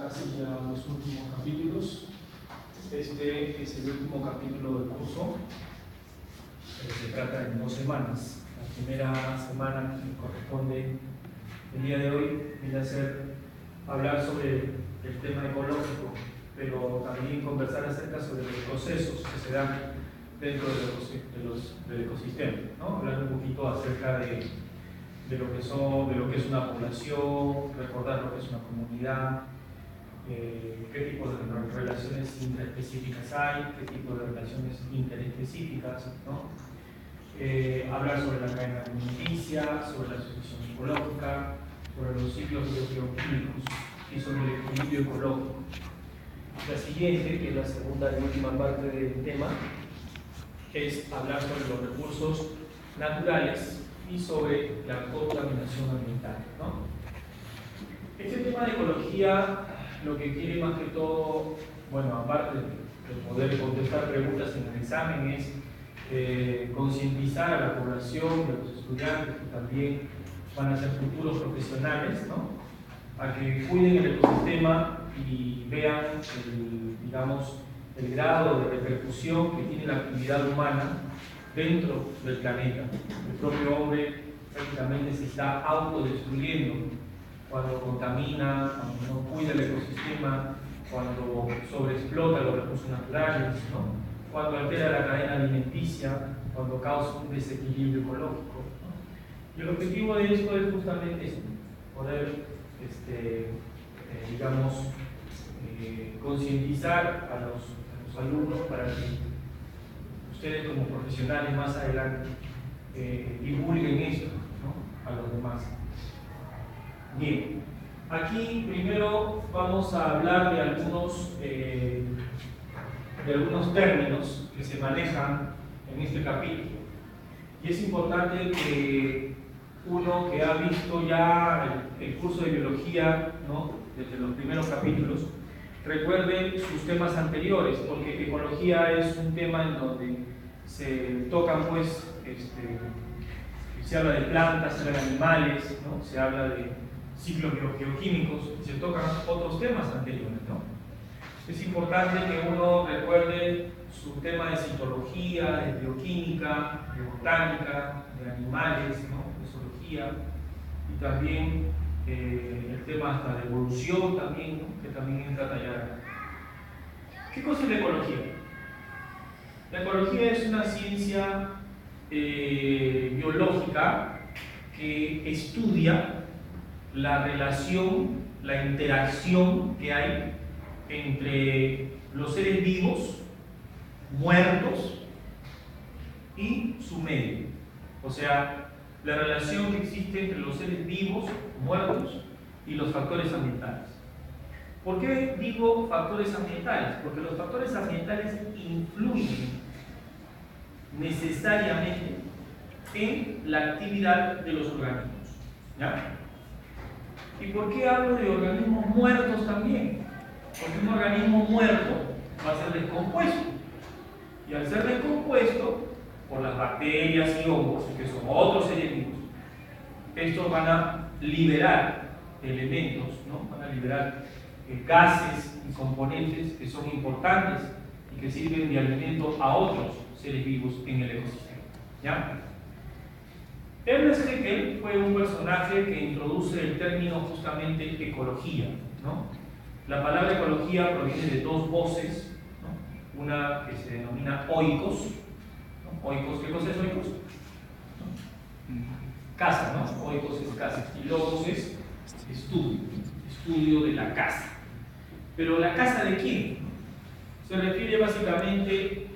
casi ya los últimos capítulos. Este es el último capítulo del curso. Se trata de 2 semanas. La primera semana que corresponde el día de hoy viene a ser hablar sobre el tema ecológico, pero también conversar acerca sobre los procesos que se dan dentro del ecosistema, ¿no? Hablar un poquito acerca de lo que es una población, recordar lo que es una comunidad, qué tipo de relaciones intraespecíficas hay, qué tipo de relaciones interespecíficas, ¿no? Hablar sobre la cadena alimenticia, sobre la sucesión ecológica, sobre los ciclos bioquímicos y sobre el equilibrio ecológico. La siguiente, que es la segunda y última parte del tema, es hablar sobre los recursos naturales y sobre la contaminación ambiental, ¿no? Este tema de ecología lo que quiere más que todo, bueno, aparte de poder contestar preguntas en el examen, es concientizar a la población, a los estudiantes que también van a ser futuros profesionales, ¿no? A que cuiden el ecosistema y vean el grado de repercusión que tiene la actividad humana dentro del planeta. El propio hombre prácticamente se está autodestruyendo cuando contamina, cuando no cuida el ecosistema, cuando sobreexplota los recursos naturales, ¿no? Cuando altera la cadena alimenticia, cuando causa un desequilibrio ecológico, ¿no? Y el objetivo de esto es justamente eso, poder concientizar a los alumnos para que ustedes como profesionales más adelante divulguen esto, ¿no? A los demás. Bien, aquí primero vamos a hablar de algunos términos que se manejan en este capítulo. Y es importante que uno que ha visto ya el curso de biología, ¿no? Desde los primeros capítulos, recuerde sus temas anteriores, porque ecología es un tema en donde se tocan, pues, se habla de plantas, se habla de animales, ¿no? Se habla de ciclos bioquímicos, se tocan otros temas anteriores, ¿no? Es importante que uno recuerde su tema de citología, de bioquímica, de botánica, de animales, ¿no? De zoología, y también el tema hasta de evolución también, ¿no? Que también entra a tallar acá. ¿Qué cosa es la ecología? La ecología es una ciencia biológica que estudia la relación, la interacción que hay entre los seres vivos, muertos y su medio. O sea, la relación que existe entre los seres vivos, muertos y los factores ambientales. ¿Por qué digo factores ambientales? Porque los factores ambientales influyen necesariamente en la actividad de los organismos, ¿ya? ¿Y por qué hablo de organismos muertos también? Porque un organismo muerto va a ser descompuesto. Y al ser descompuesto por las bacterias y hongos, que son otros seres vivos, estos van a liberar elementos, ¿no? Van a liberar gases y componentes que son importantes y que sirven de alimento a otros seres vivos en el ecosistema, ¿ya? Ernest Haeckel fue un personaje que introduce el término justamente ecología, ¿no? La palabra ecología proviene de 2 voces, ¿no? Una que se denomina oikos, ¿no? Oikos, ¿qué cosa es oikos? ¿No? Casa, ¿no? Oikos es casa, y logos es estudio de la casa. Pero ¿la casa de quién? Se refiere básicamente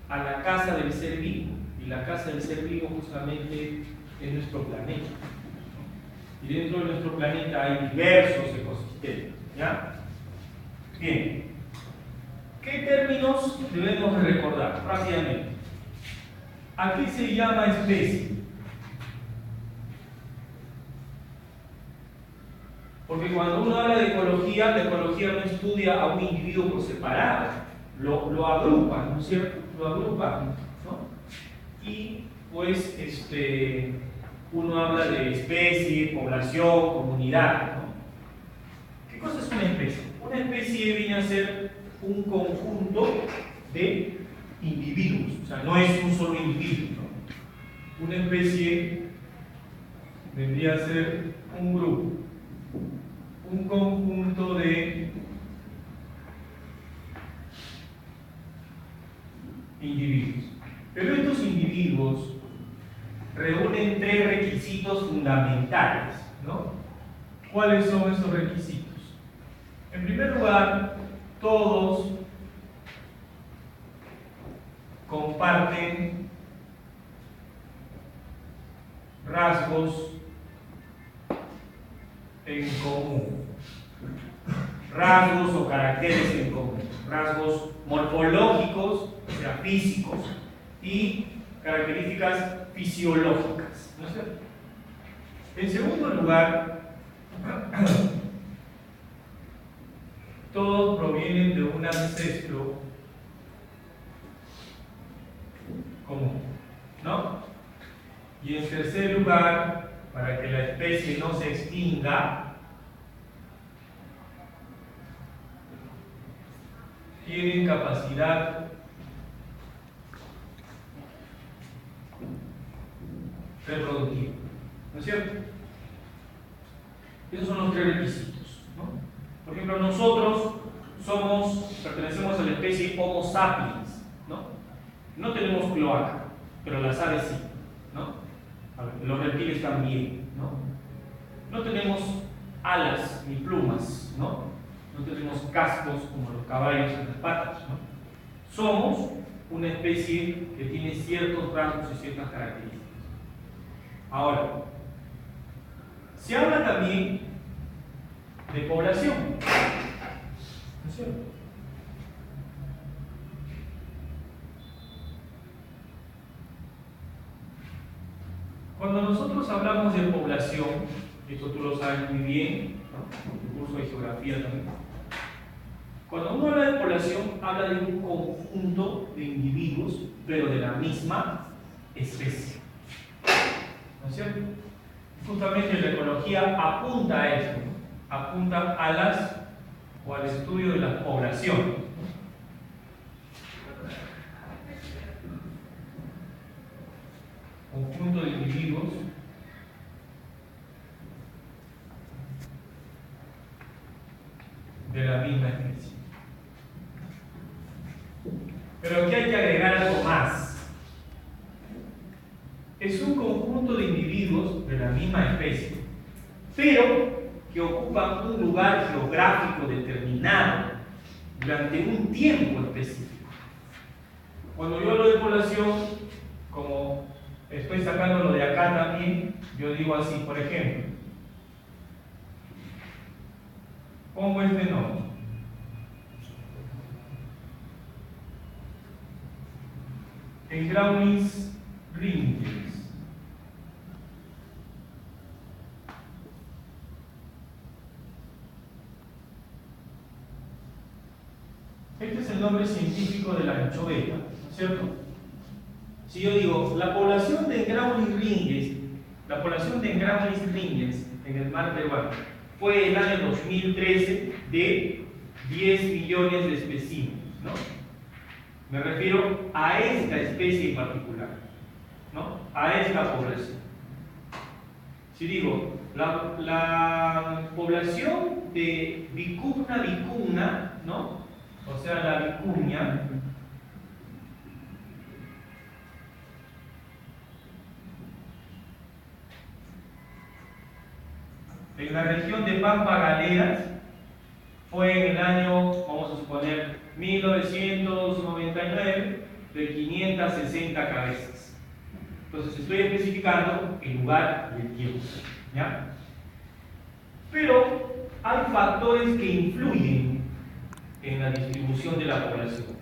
a la casa del ser vivo, y la casa del ser vivo justamente es nuestro planeta, ¿no? Y dentro de nuestro planeta hay diversos ecosistemas, ¿ya? Bien, ¿qué términos debemos recordar rápidamente? ¿A qué se llama especie? Porque cuando uno habla de ecología, la ecología no estudia a un individuo por separado, lo agrupa, ¿no es cierto? Lo agrupa, ¿no? Y pues uno habla de especie, población, comunidad, ¿no? ¿Qué cosa es una especie? Una especie viene a ser un conjunto de individuos, o sea, no es un solo individuo, ¿no? Una especie vendría a ser un grupo, un conjunto de individuos. Pero estos individuos reúnen tres requisitos fundamentales, ¿no? ¿Cuáles son esos requisitos? En primer lugar, todos comparten rasgos en común, rasgos o caracteres en común, rasgos morfológicos, o sea, físicos, y características fisiológicas, ¿no es cierto? En segundo lugar, todos provienen de un ancestro común, ¿no? Y en tercer lugar, para que la especie no se extinga, tienen capacidad reproductiva, ¿no es cierto? Esos son los tres requisitos, ¿no? Por ejemplo, nosotros pertenecemos a la especie Homo sapiens, ¿no? No tenemos cloaca, pero las aves sí, ¿no? Los reptiles también, ¿no? No tenemos alas ni plumas, ¿no? No tenemos cascos como los caballos en las patas, ¿no? Somos una especie que tiene ciertos rasgos y ciertas características. Ahora, se habla también de población, ¿no es cierto? Cuando nosotros hablamos de población, esto tú lo sabes muy bien, ¿no? En tu curso de geografía también. Cuando uno habla de población, habla de un conjunto de individuos, pero de la misma especie, ¿no es cierto? Justamente la ecología apunta a esto, ¿no? Apunta al estudio de la población. Conjunto de individuos de la misma especie. Pero aquí hay que agregar algo más. Es un conjunto de individuos de la misma especie, pero que ocupan un lugar geográfico determinado durante un tiempo específico. Cuando yo hablo de población, como estoy sacándolo de acá también, yo digo así, por ejemplo, pongo este nombre. En Graunis ringens. Este es el nombre científico de la anchoveta, ¿no es cierto? Si yo digo, la población de Graunis ringens en el mar peruano fue el año 2013 de 10 millones de especímenes, ¿no? Me refiero a esta especie en particular, ¿no? A esta población. Si digo, la población de Vicuna vicuna, ¿no? O sea, la vicuña, en la región de Pampa Galeras fue en el año, vamos a suponer, 1999, de 560 cabezas. Entonces estoy especificando el lugar y el tiempo, ¿ya? Pero hay factores que influyen en la distribución de la población,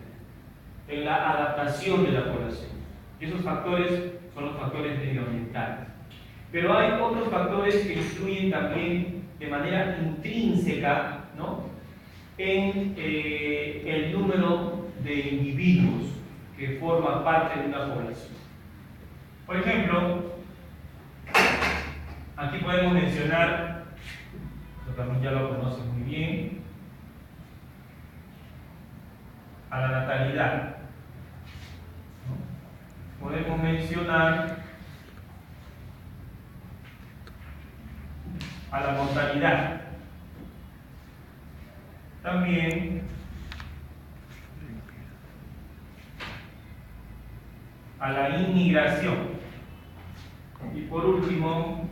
en la adaptación de la población. Y esos factores son los factores medioambientales. Pero hay otros factores que influyen también de manera intrínseca, ¿no? En el número de individuos que forman parte de una población. Por ejemplo, aquí podemos mencionar, lo también ya lo conocen muy bien, mortalidad. ¿No? Podemos mencionar a la mortalidad. También a la inmigración. Y por último,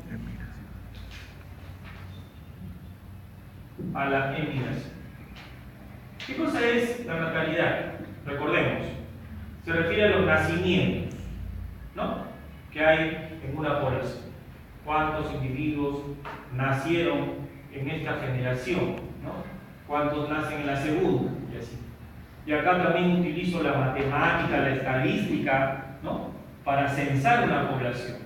a la emigración. ¿Qué cosa es la natalidad? Recordemos, se refiere a los nacimientos, ¿no?, que hay en una población. ¿Cuántos individuos nacieron en esta generación? ¿No? ¿Cuántos nacen en la segunda? Y así. Y acá también utilizo la matemática, la estadística, ¿no?, para censar una población.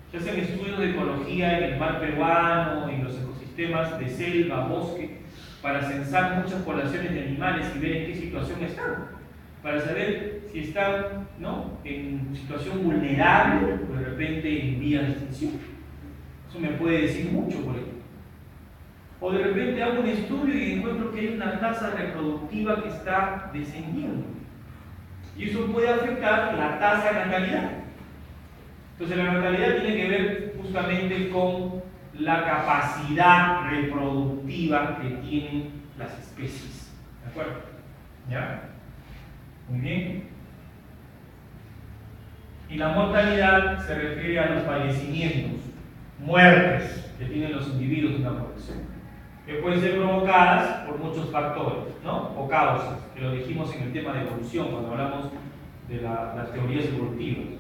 Se hacen estudios de ecología en el mar peruano, en los ecosistemas de selva, bosque, para censar muchas poblaciones de animales y ver en qué situación están, para saber si están, ¿no?, en situación vulnerable o de repente en vía de extinción. Eso me puede decir mucho por ejemplo. O de repente hago un estudio y encuentro que hay una tasa reproductiva que está descendiendo. Y eso puede afectar la tasa de natalidad. Entonces la natalidad tiene que ver justamente con la capacidad reproductiva que tienen las especies. ¿De acuerdo? ¿Ya? Muy bien. Y la mortalidad se refiere a los fallecimientos, muertes que tienen los individuos de una población, que pueden ser provocadas por muchos factores, ¿no?, o causas, que lo dijimos en el tema de evolución cuando hablamos de las teorías evolutivas.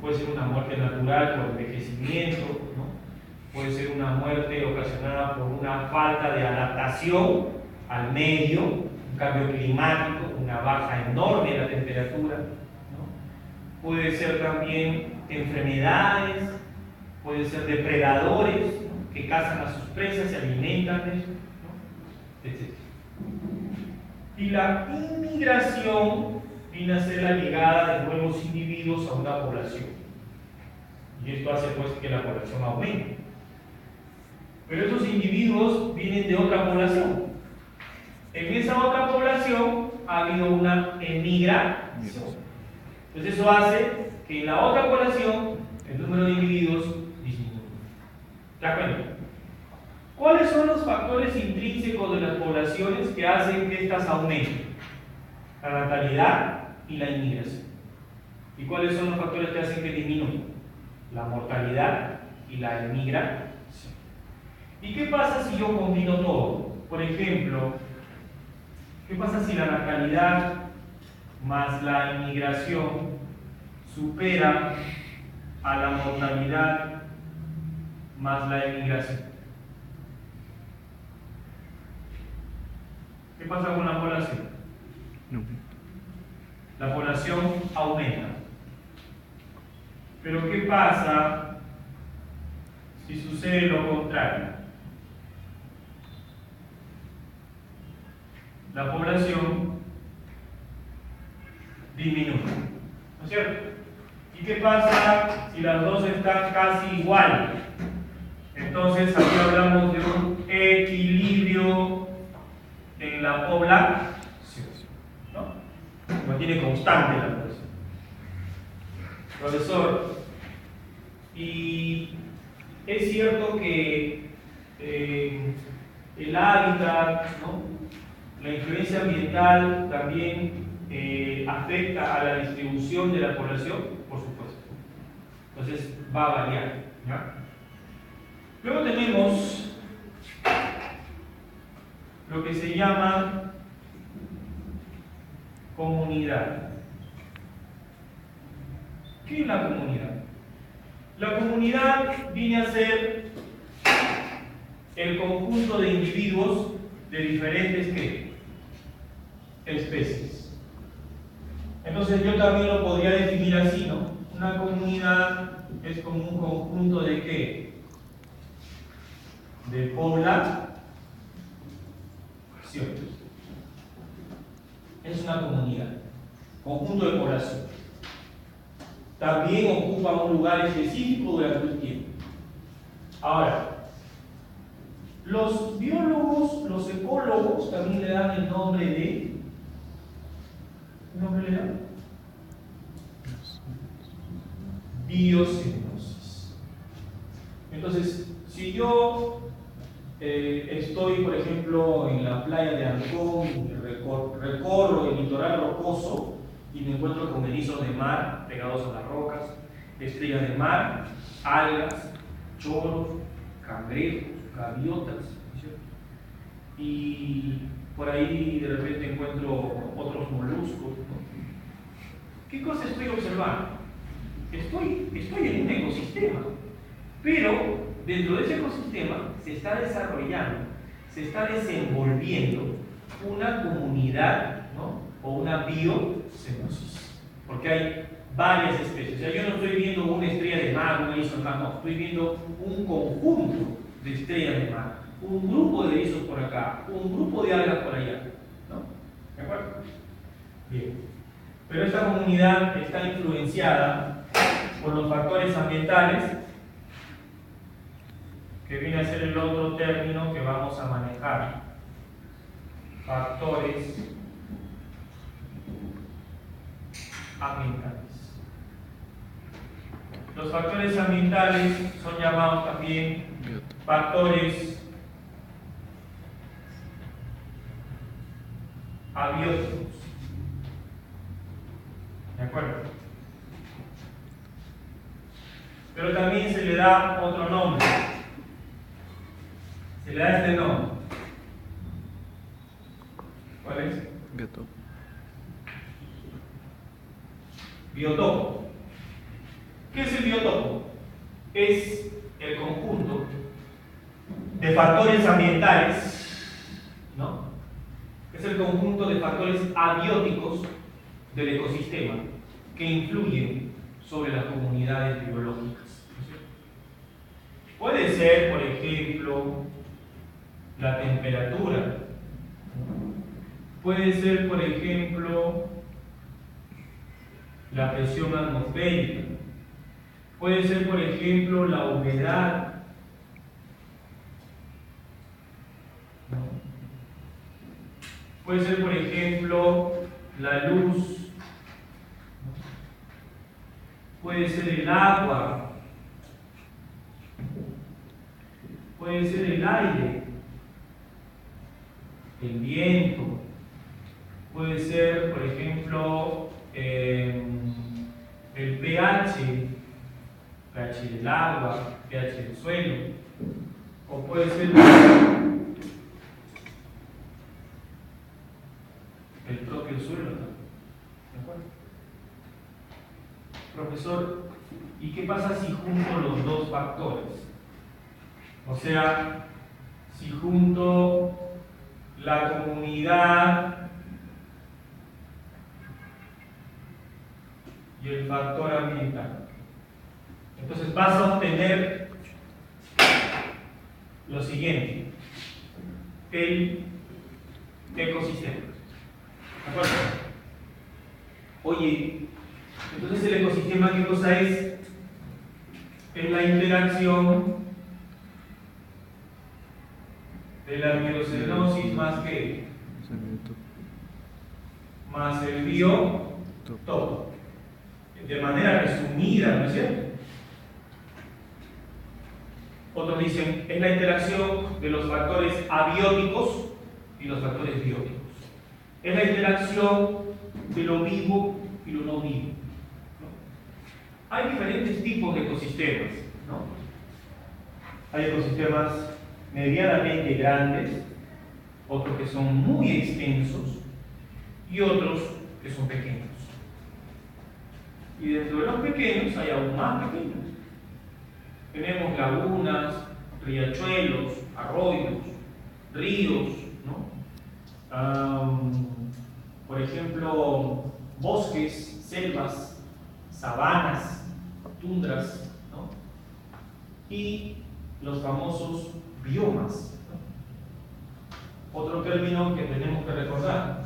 Puede ser una muerte natural por envejecimiento, ¿no?, puede ser una muerte ocasionada por una falta de adaptación al medio, un cambio climático, una baja enorme de la temperatura, ¿no? Puede ser también enfermedades, puede ser depredadores, ¿no?, que cazan a sus presas, se alimentan de eso, ¿no?, etc. Y la inmigración viene a ser la llegada de nuevos individuos a una población. Y esto hace pues que la población aumente. Pero esos individuos vienen de otra población. En esa otra población ha habido una emigración. Entonces eso hace que en la otra población el número de individuos disminuya. ¿De acuerdo? ¿Cuáles son los factores intrínsecos de las poblaciones que hacen que éstas aumenten? La natalidad y la inmigración. ¿Y cuáles son los factores que hacen que disminuyan? La mortalidad y la emigración. ¿Y qué pasa si yo combino todo? Por ejemplo, ¿qué pasa si la natalidad más la inmigración supera a la mortalidad más la emigración? ¿Qué pasa con la población? La población aumenta. Pero ¿qué pasa si sucede lo contrario? La población disminuye, ¿no es cierto? ¿Y qué pasa si las dos están casi iguales? Entonces aquí hablamos de un equilibrio en la población, ¿no? Mantiene constante la población. Profesor, y es cierto que el hábitat, ¿no?, la influencia ambiental también afecta a la distribución de la población, por supuesto. Entonces va a variar, ¿ya? Luego tenemos lo que se llama comunidad. ¿Qué es la comunidad? La comunidad viene a ser el conjunto de individuos de diferentes especies. Entonces yo también lo podría definir así, ¿no? Una comunidad es como un conjunto de ¿qué? De poblaciones. Es una comunidad, conjunto de población. También ocupa un lugar específico durante un tiempo. Ahora, los biólogos, los ecólogos también le dan el nombre de ¿Qué nombre le da? Biocenosis. Entonces, si yo estoy, por ejemplo, en la playa de Ancón, recorro el litoral rocoso y me encuentro con erizos de mar pegados a las rocas, estrellas de mar, algas, choros, cangrejos, gaviotas, ¿no es cierto? Y por ahí de repente encuentro otros moluscos, ¿no? ¿Qué cosa estoy observando? Estoy en un ecosistema, pero dentro de ese ecosistema se está desarrollando, se está desenvolviendo una comunidad, ¿no? O una biocenosis, porque hay varias especies. O sea, yo no estoy viendo una estrella de mar, un erizo de mar, no, estoy viendo un conjunto de estrellas de mar, un grupo de erizos por acá, un grupo de algas por allá, ¿no? ¿De acuerdo? Bien. Pero esta comunidad está influenciada por los factores ambientales, que viene a ser el otro término que vamos a manejar. Factores ambientales. Los factores ambientales son llamados también factores abióticos. ¿De acuerdo? Pero también se le da otro nombre. Se le da este nombre. ¿Cuál es? Biotopo. Biotopo. ¿Qué es el biotopo? Es el conjunto de factores ambientales, ¿no? Es el conjunto de factores abióticos del ecosistema que influyen sobre las comunidades biológicas. Puede ser, por ejemplo, la temperatura. Puede ser, por ejemplo, la presión atmosférica. Puede ser, por ejemplo, la humedad. Puede ser, por ejemplo, la luz. Puede ser el agua. Puede ser el aire, el viento. Puede ser, por ejemplo, el pH del agua, pH del suelo. O puede ser el propio suelo. ¿De acuerdo? Profesor, ¿y qué pasa si junto los dos factores? O sea, si junto la comunidad y el factor ambiental. Entonces vas a obtener lo siguiente: el ecosistema. ¿De acuerdo? Oye, entonces el ecosistema, ¿qué cosa es? Es la interacción de la biocenosis más que más el biotopo. De manera resumida, ¿no es cierto? Otros dicen, es la interacción de los factores abióticos y los factores bióticos. Es la interacción de lo vivo y lo no vivo, ¿no? Hay diferentes tipos de ecosistemas, ¿no? Hay ecosistemas medianamente grandes, otros que son muy extensos y otros que son pequeños. Y dentro de los pequeños hay aún más pequeños. Tenemos lagunas, riachuelos, arroyos, ríos, ¿no? Por ejemplo, bosques, selvas, sabanas, tundras, ¿no? Y los famosos biomas, ¿no? Otro término que tenemos que recordar.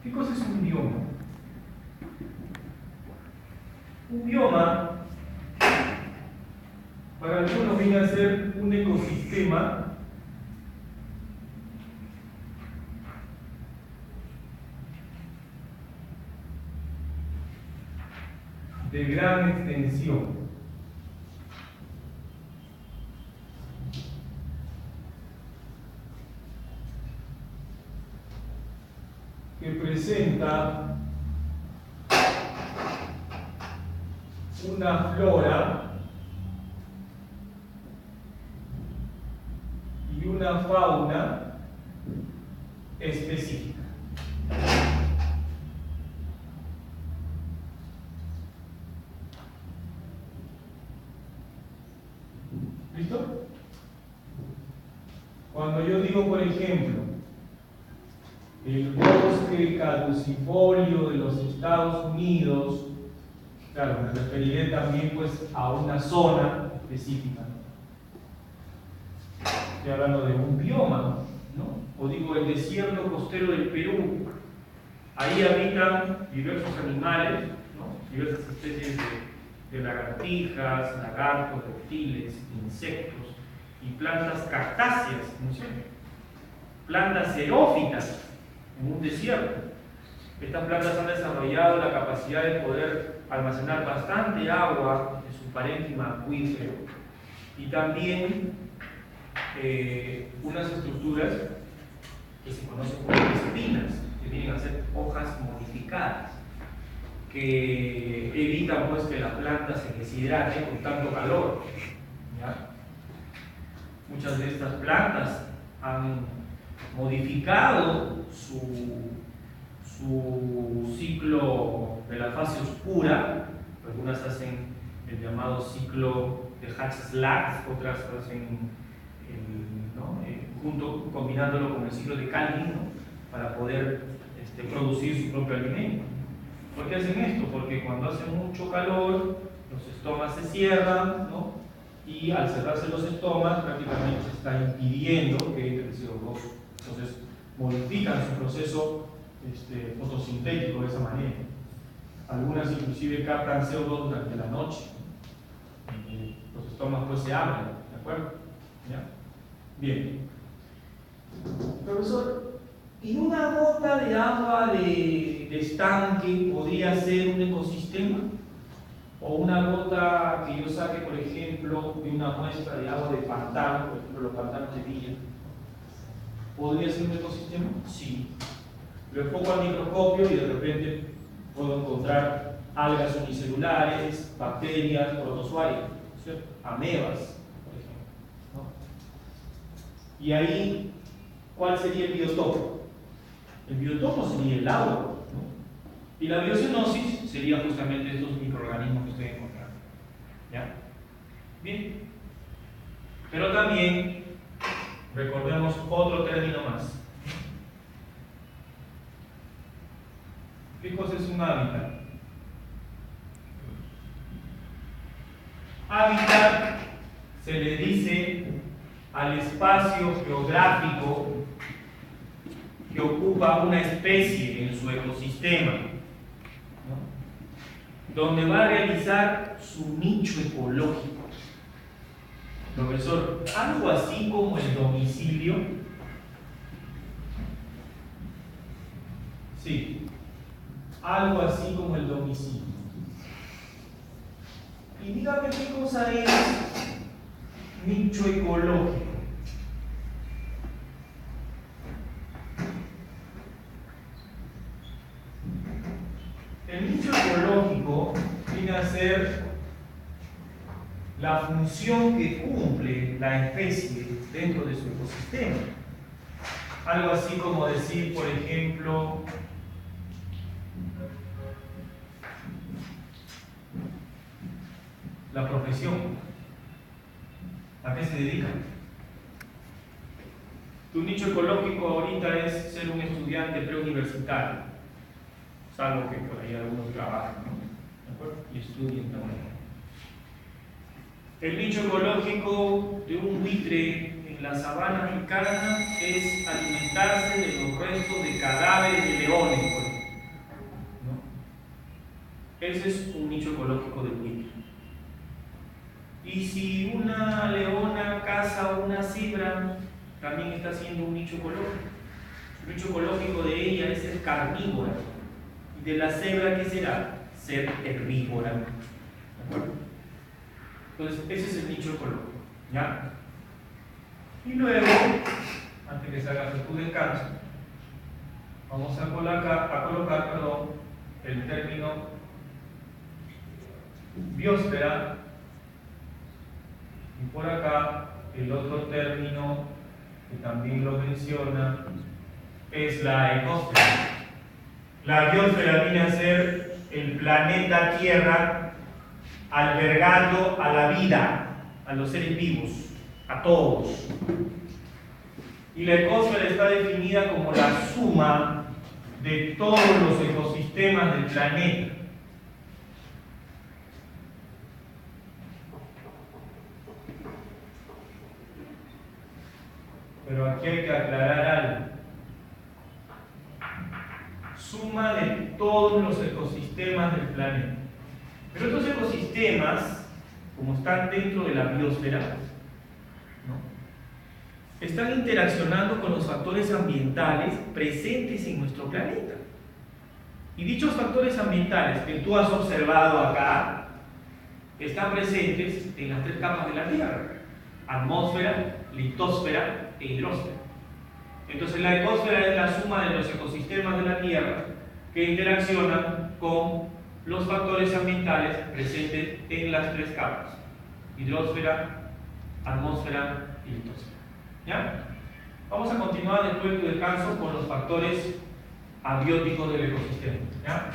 ¿Qué cosa es un bioma? Un bioma, para algunos, viene a ser un ecosistema de gran extensión. Que presenta una flora y una fauna específica. ¿Listo? Cuando yo digo, por ejemplo, el bosque caducifolio de los Estados Unidos, claro, me referiré también pues a una zona específica, ¿no? Estoy hablando de un bioma, ¿no? O digo el desierto costero del Perú. Ahí habitan diversos animales, ¿no? Diversas especies de lagartijas, lagartos, reptiles, insectos y plantas cactáceas, ¿no es cierto? Plantas xerófitas en un desierto. Estas plantas han desarrollado la capacidad de poder almacenar bastante agua en su parénquima acuífero y también unas estructuras que se conocen como espinas, que vienen a ser hojas modificadas, que evitan pues que la planta se deshidrate con tanto calor, ¿ya? Muchas de estas plantas han modificado su ciclo de la fase oscura. Algunas hacen el llamado ciclo de Hatch-Slack, otras hacen combinándolo con el ciclo de Calvin, ¿no? Para poder producir su propio alimento. ¿Por qué hacen esto? Porque cuando hace mucho calor los estomas se cierran, ¿no? Y al cerrarse los estomas prácticamente se está impidiendo que entre el CO2. Entonces modifican su proceso fotosintético de esa manera. Algunas inclusive captan CO2 durante la noche. Los estomas pues se abren, ¿de acuerdo? ¿Ya? Bien. Profesor, ¿y una gota de agua de estanque podría ser un ecosistema? ¿O una gota que yo saque, por ejemplo, de una muestra de agua de pantano, por ejemplo, los pantanos de Villa, podría ser un ecosistema? Sí. Lo enfoco al microscopio y de repente puedo encontrar algas unicelulares, bacterias, protozoarios, ¿cierto? Amebas, por ejemplo, ¿no? Y ahí, ¿cuál sería el biotopo? El biotopo sería el agua, ¿no? Y la biocenosis sería justamente estos microorganismos que estoy encontrando. ¿Ya? Bien. Pero también recordemos otro término más. ¿Qué cosa es un hábitat? Hábitat se le dice al espacio geográfico que ocupa una especie en su ecosistema, ¿no? Donde va a realizar su nicho ecológico. Profesor, algo así como el domicilio. Sí, algo así como el domicilio. Y dígame qué cosa es nicho ecológico. El nicho ecológico viene a ser la función que cumple la especie dentro de su ecosistema. Algo así como decir, por ejemplo, la profesión. ¿A qué se dedica? Tu nicho ecológico ahorita es ser un estudiante preuniversitario, salvo que por ahí algunos trabajan, ¿no? ¿De acuerdo? Y estudien también. El nicho ecológico de un buitre en la sabana africana es alimentarse de los restos de cadáveres de leones, por ejemplo, ¿no? Ese es un nicho ecológico del buitre. Y si una leona caza una cebra, también está haciendo un nicho ecológico. El nicho ecológico de ella es el carnívora. ¿Y de la cebra qué será? ser herbívora. ¿De acuerdo? Entonces, ese es el nicho ecológico. ¿Ya? Y luego, antes que salgas de tu descanso, vamos a colocar el término biosfera, y por acá el otro término que también lo menciona es la ecosfera. La biosfera viene a ser el planeta Tierra albergando a la vida, a los seres vivos, a todos. Y la ecosfera está definida como la suma de todos los ecosistemas del planeta. Pero aquí hay que aclarar algo. Suma de todos los ecosistemas del planeta. Pero estos ecosistemas, como están dentro de la biosfera, ¿no?, están interaccionando con los factores ambientales presentes en nuestro planeta. Y dichos factores ambientales que tú has observado acá están presentes en las tres capas de la Tierra: atmósfera, litosfera e hidrosfera. Entonces la ecosfera es la suma de los ecosistemas de la Tierra que interaccionan con los factores ambientales presentes en las tres capas: hidrosfera, atmósfera y litosfera. ¿Ya? Vamos a continuar después de tu descanso con los factores abióticos del ecosistema. ¿Ya?